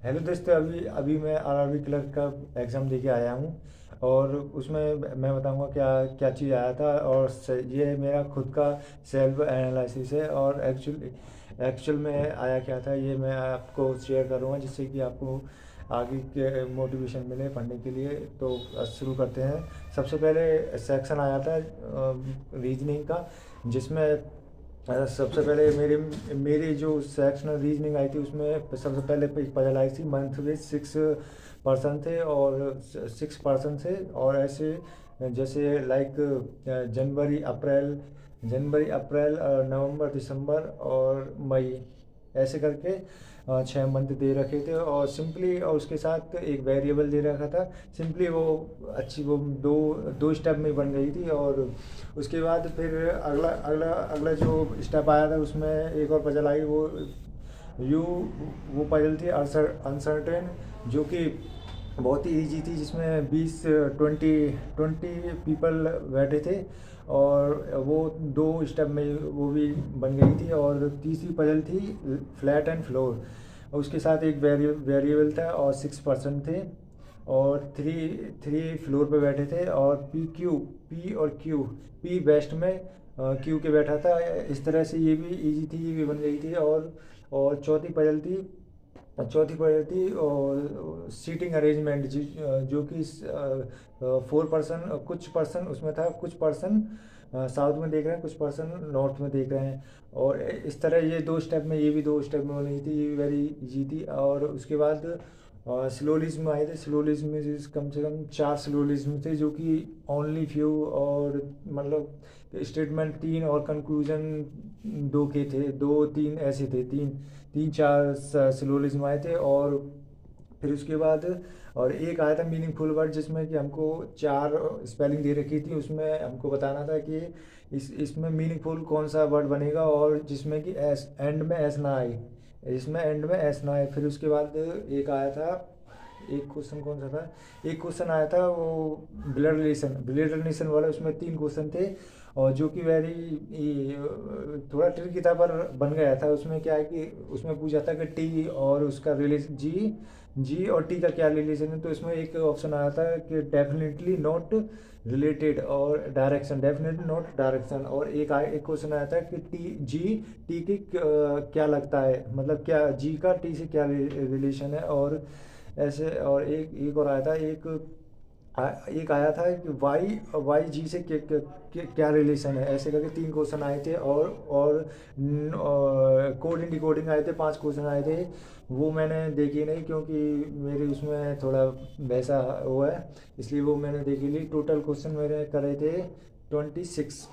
Hello दोस्तों, अभी अभी मैं आरआरबी क्लर्क का एग्ज़ाम दे के आया हूँ। और उसमें मैं बताऊँगा क्या क्या चीज़ आया था। और ये मेरा खुद का सेल्फ एनालिसिस है। और एक्चुअल में आया क्या था ये मैं आपको शेयर करूँगा, जिससे कि आपको आगे के मोटिवेशन मिले पढ़ने के लिए। तो शुरू करते हैं। सबसे पहले सेक्शन आया था रीजनिंग का, जिसमें सबसे पहले मेरी जो सेक्शनल रीजनिंग आई थी उसमें सबसे पहले पजल आई थी। मंथ में 6 पर्सन थे और 6 पर्सन थे। और ऐसे जैसे लाइक जनवरी अप्रैल नवंबर दिसंबर और मई, ऐसे करके 6 मंथ दे रखे थे। और सिंपली और उसके साथ एक वेरिएबल दे रखा था। सिंपली वो दो दो स्टेप में बन गई थी। और उसके बाद फिर अगला अगला अगला जो स्टेप आया था उसमें एक और पजल आई। यू वो पजल थी अनसर्टेन, जो कि बहुत ही इजी थी, जिसमें 20 पीपल बैठे थे। और वो 2 स्टेप में वो भी बन गई थी। और तीसरी पजल थी फ्लैट एंड फ्लोर। उसके साथ एक वेरिएबल था और 6 पर्सन थे। और थ्री थ्री फ्लोर पे बैठे थे। और पी और क्यू, पी वेस्ट में क्यू के बैठा था। इस तरह से ये भी इजी थी, ये भी बन गई थी। और चौथी पजल थी और सीटिंग अरेंजमेंट, जो कि 4 पर्सन, कुछ पर्सन उसमें था, कुछ पर्सन साउथ में देख रहे हैं, कुछ पर्सन नॉर्थ में देख रहे हैं। और इस तरह ये 2 स्टेप में, ये भी 2 स्टेप में बनी थी, ये भी वेरी इजी थी। और उसके बाद स्लोलिज्म आए थे। स्लोलिज्म में कम से कम 4 स्लोलिज्म थे, जो कि ओनली फ्यू और मतलब स्टेटमेंट 3 और कंक्लूजन 2 के थे, 2 3 ऐसे थे, तीन तीन चार स्लोलिज्म आए थे। और फिर उसके बाद और एक आया था मीनिंगफुल वर्ड, जिसमें कि हमको 4 स्पेलिंग दे रखी थी। उसमें हमको बताना था कि इसमें मीनिंगफुल कौन सा वर्ड बनेगा और जिसमें कि एस एंड में एस ना आए, इसमें एंड में एस ना आए। फिर उसके बाद एक आया था, एक क्वेश्चन कौन सा था, एक क्वेश्चन आया था वो ब्लड रिलेशन वाला। उसमें 3 क्वेश्चन थे। और जो कि वेरी थोड़ा ट्रिकी था, पर बन गया था। उसमें क्या है कि उसमें पूछा था कि टी और उसका रिलेशन, जी जी और टी का क्या रिलेशन है। तो इसमें एक ऑप्शन आया था कि डेफिनेटली नॉट रिलेटेड, और डायरेक्शन, डेफिनेटली नॉट डायरेक्शन। और एक क्वेश्चन आया था कि टी की क्या लगता है, मतलब क्या जी का टी से क्या रिलेशन है। और ऐसे। और एक और आया था, एक आया था कि वाई वाई जी से क्या रिलेशन है, ऐसे करके 3 क्वेश्चन आए थे। और कोड इन डिकोडिंग आए थे, 5 क्वेश्चन आए थे। वो मैंने देखी नहीं, क्योंकि मेरे उसमें थोड़ा वैसा वो है, इसलिए वो मैंने देखी नहीं। टोटल क्वेश्चन मेरे करे थे 26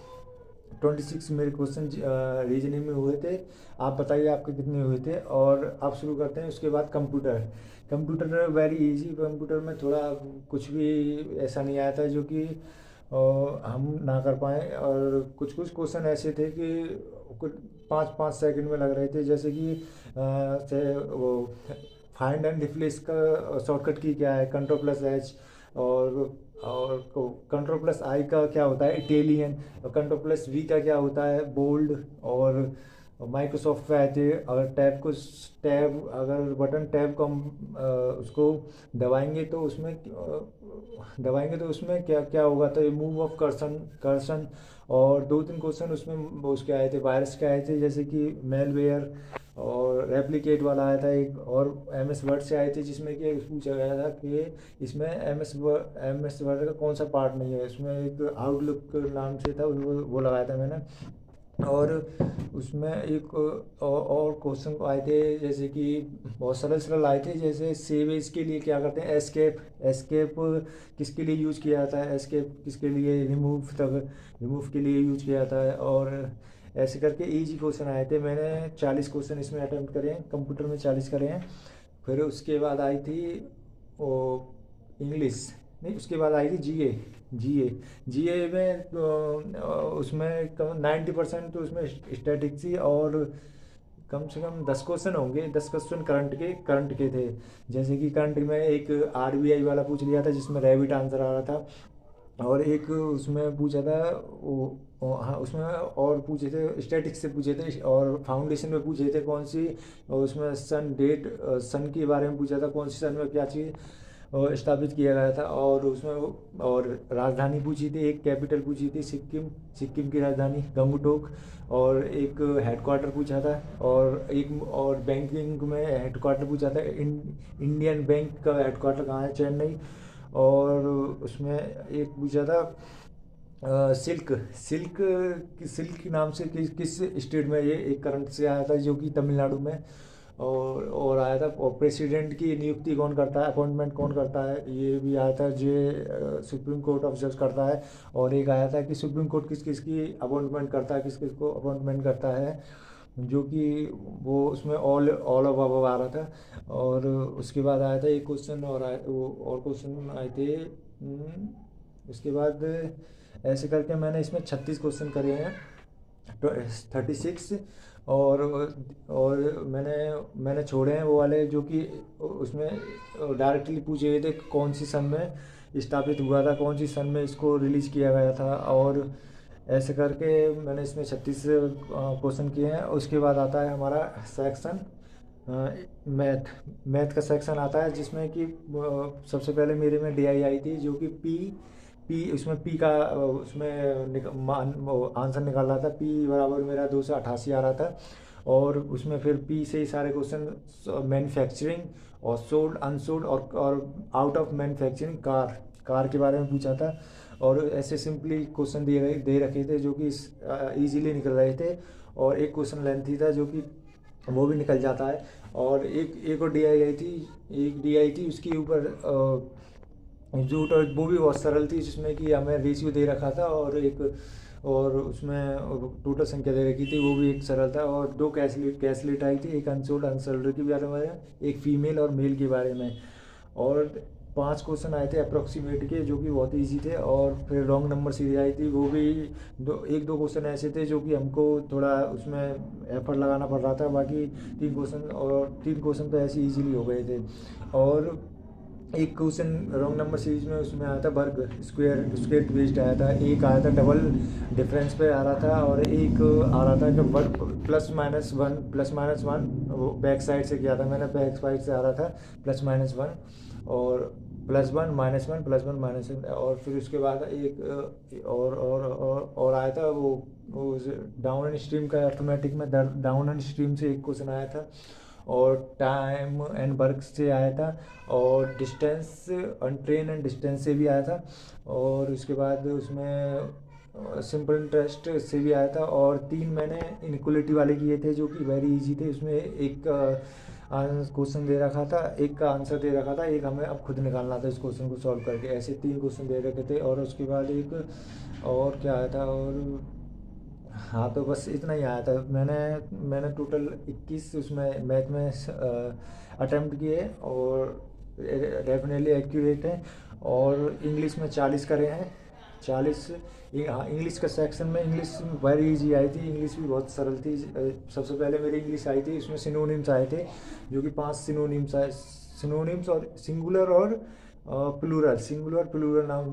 मेरे क्वेश्चन रीजनिंग में हुए थे। आप बताइए आपके कितने हुए थे। और आप शुरू करते हैं। उसके बाद computer. Computer very easy. Computer में थोड़ा कुछ भी ऐसा नहीं आया था जो कि हम ना कर पाए। और कुछ कुछ क्वेश्चन ऐसे थे कि कुछ 5-5 सेकंड में लग रहे थे, जैसे कि से वो फाइंड एंड रिप्लेस का शॉर्टकट की क्या है, कंट्रोल+H। और कंट्रोल+I का क्या होता है, इटालियन। और कंट्रोल+V का क्या होता है, बोल्ड। और माइक्रोसॉफ्ट का है। अगर टैब अगर बटन टैब को हम उसको दबाएंगे तो उसमें क्या क्या होगा, तो मूव ऑफ कर्सन। और 2-3 क्वेश्चन उसमें उसके आए थे, वायरस के आए थे, जैसे कि मेलवेयर। और रेप्लिकेट वाला आया था एक। और एम एस वर्ड से आए थे, जिसमें कि पूछा गया था कि इसमें एम एस वर्ड का कौन सा पार्ट नहीं है। इसमें एक आउटलुक नाम से था, वो लगाया था मैंने। और उसमें एक और क्वेश्चन आए थे, जैसे कि बहुत सरल सरल आए थे, जैसे सेवेज के लिए क्या करते हैं, एस्केप एस्केप किसके लिए यूज़ किया जाता है, एस्केप किसके लिए, रिमूव के लिए यूज़ किया जाता है। और ऐसे करके इजी क्वेश्चन आए थे। मैंने 40 क्वेश्चन इसमें अटेम्प्ट करे हैं, कंप्यूटर में 40 करे हैं। फिर उसके बाद आई थी वो इंग्लिश, नहीं, उसके बाद आई थी जीए जीए में उसमें 90% तो उसमें स्टैटिक्स ही। और कम से कम 10 क्वेश्चन होंगे, 10 क्वेश्चन करंट के थे। जैसे कि करंट में एक आरबीआई वाला पूछ लिया था, जिसमें रैबिट आंसर आ रहा था। और एक उसमें पूछा था वो हाँ, उसमें और पूछे थे, स्टैटिक्स से पूछे थे, और फाउंडेशन में पूछे थे कौन सी, और उसमें सन डेट, सन के बारे में पूछा था कौन सी सन में क्या चीज़ स्थापित किया गया था। और उसमें और राजधानी पूछी थी, एक कैपिटल पूछी थी सिक्किम, सिक्किम की राजधानी गंगटोक। और एक हेडक्वार्टर पूछा था, और एक और बैंकिंग में हेडक्वार्टर पूछा था, इंडियन बैंक का हेडक्वार्टर कहाँ है, चेन्नई। और उसमें एक पूछा था सिल्क, सिल्क के नाम से किस स्टेट में ये एक करंट से आया था, जो कि तमिलनाडु में। और आया था, और प्रेसिडेंट की नियुक्ति कौन करता है, अपॉइंटमेंट कौन करता है, ये भी आया था, जो सुप्रीम कोर्ट ऑफ जज करता है। और एक आया था कि सुप्रीम कोर्ट किस किस की अपॉइंटमेंट करता है, किस किस को अपॉइंटमेंट करता है, जो कि वो उसमें ऑल ऑफ अबव आ रहा था। और उसके बाद आया था एक क्वेश्चन और आए, वो और क्वेश्चन आए थे। उसके बाद ऐसे करके मैंने इसमें 36 क्वेश्चन करे हैं, 36। और मैंने मैंने छोड़े हैं वो वाले जो कि उसमें डायरेक्टली पूछे गए थे कौन सी सन में स्थापित हुआ था, कौन सी सन में इसको रिलीज़ किया गया था। और ऐसे करके मैंने इसमें 36 क्वेश्चन किए हैं। उसके बाद आता है हमारा सेक्शन मैथ, मैथ का सेक्शन आता है, जिसमें कि सबसे पहले मेरे में डीआई आई थी, जो कि पी उसमें पी का उसमें आंसर निकाल रहा था, पी बराबर मेरा 288 आ रहा था। और उसमें फिर पी से ही सारे क्वेश्चन मैन्युफैक्चरिंग और सोल्ड अनसोल्ड और आउट ऑफ मैन्युफैक्चरिंग कार के बारे में पूछा था। और ऐसे सिंपली क्वेश्चन दे रखे थे, जो कि ईजीली निकल रहे थे। और एक क्वेश्चन लेंथी था, जो कि वो भी निकल जाता है। और एक और डी आई आई थी, एक डी आई थी, उसके ऊपर जूट, और वो भी बहुत सरल थी, जिसमें कि हमें रेशियो दे रखा था, और उसमें टोटल संख्या दे रखी थी, वो भी एक सरल था। और दो कैसलेट आई थी, एक अनसोल्ड अनसोल्ड के बारे में, एक फीमेल और मेल के बारे में। और 5 क्वेश्चन आए थे अप्रोक्सीमेट के, जो कि बहुत इजी थे। और फिर रॉन्ग नंबर सीरीज आई थी, वो भी एक दो क्वेश्चन ऐसे थे जो कि हमको थोड़ा उसमें एफर्ट लगाना पड़ रहा था। बाकी 3 क्वेश्चन तो ऐसे इजीली हो गए थे। और एक क्वेश्चन रॉन्ग नंबर सीरीज में उसमें आया था वर्ग, स्क्वायर बेस्ड आया था। एक आया था डबल डिफरेंस पे आ रहा था, और एक आ रहा था कि वर्ग प्लस माइनस वन वो बैक साइड से किया था मैंने, बैक साइड से आ रहा था +-1, और +1 -1 +1 -1। और फिर उसके बाद एक और आया था, वो डाउन एंड स्ट्रीम का अर्थमेटिक में डाउन एंड स्ट्रीम से एक क्वेश्चन आया था। और टाइम एंड वर्क से आया था। और डिस्टेंस ट्रेन एंड डिस्टेंस से भी आया था। और उसके बाद उसमें सिंपल इंटरेस्ट से भी आया था। और 3 मैंने इनक्वलिटी वाले किए थे, जो कि वेरी इजी थे। उसमें एक क्वेश्चन दे रखा था, एक का आंसर दे रखा था, एक हमें अब खुद निकालना था इस क्वेश्चन को सॉल्व करके। ऐसे 3 क्वेश्चन दे रखे थे। और उसके बाद एक और क्या आया था, और हाँ, तो बस इतना ही आया था। मैंने टोटल 21 उसमें मैथ में अटेम्प्ट किए, और डेफिनेटली एक्यूरेट हैं। और इंग्लिश में 40 करे हैं, 40। हाँ, इंग्लिश का सेक्शन में इंग्लिश वेरी इजी आई थी, इंग्लिश भी बहुत सरल थी। सबसे पहले मेरी इंग्लिश आई थी, उसमें सिनोनिम्स आए थे, जो कि 5 सिनोनिम्स आए, सिनोनिम्स और सिंगुलर और प्लूरल नाम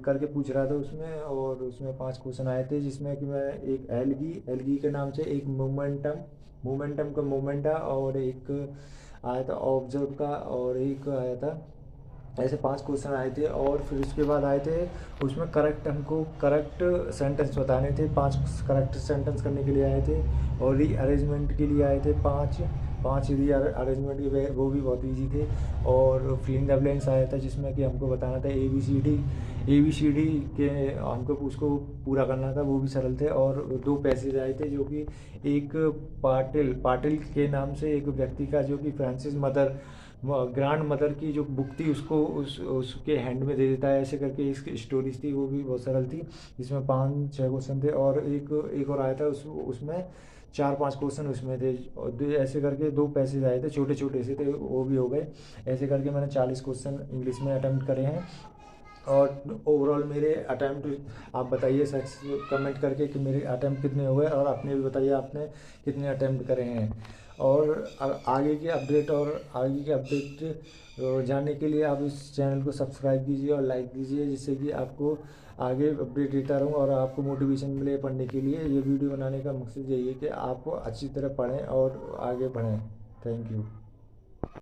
करके पूछ रहा था उसमें। और उसमें 5 क्वेश्चन आए थे, जिसमें कि मैं एक एलगी के नाम से, एक मोमेंटम का मोमेंटा, और एक आया था ऑब्जर्व का, और एक आया था। ऐसे 5 क्वेश्चन आए थे। और फिर उसके बाद आए थे, उसमें हमको करेक्ट सेंटेंस बताने थे, 5 करेक्ट सेंटेंस करने के लिए आए थे। और री अरेंजमेंट के लिए आए थे 5 री अरेंजमेंट के, वो भी बहुत इजी थे। और फिलिंग द ब्लैंक्स आया था, जिसमें कि हमको बताना था ABCD के, हमको उसको पूरा करना था, वो भी सरल थे। और 2 पैसेज आए थे, जो कि एक पाटिल के नाम से एक व्यक्ति का, जो कि फ्रांसिस ग्रैंड मदर की जो बुक थी, उसको उसके हैंड में दे देता है, ऐसे करके इसकी स्टोरीज थी, वो भी बहुत सरल थी। जिसमें 5-6 क्वेश्चन थे। और एक और आया था, उसमें 4-5 क्वेश्चन उसमें थे। और ऐसे करके 2 पैसेज आए थे, छोटे छोटे से थे, वो भी हो गए। ऐसे करके मैंने 40 क्वेश्चन इंग्लिश में अटैम्प्ट करे हैं। और ओवरऑल मेरे अटैम्प्ट आप बताइए कमेंट करके कि मेरे अटैम्प्ट कितने हो गए, और आपने भी बताइए आपने कितने अटैम्प्ट करे हैं। और आगे की अपडेट जानने के लिए आप इस चैनल को सब्सक्राइब कीजिए और लाइक कीजिए, जिससे कि आपको आगे अपडेट देता रहूँ और आपको मोटिवेशन मिले पढ़ने के लिए। ये वीडियो बनाने का मकसद यही है कि आप अच्छी तरह पढ़ें और आगे बढ़ें। Thank you.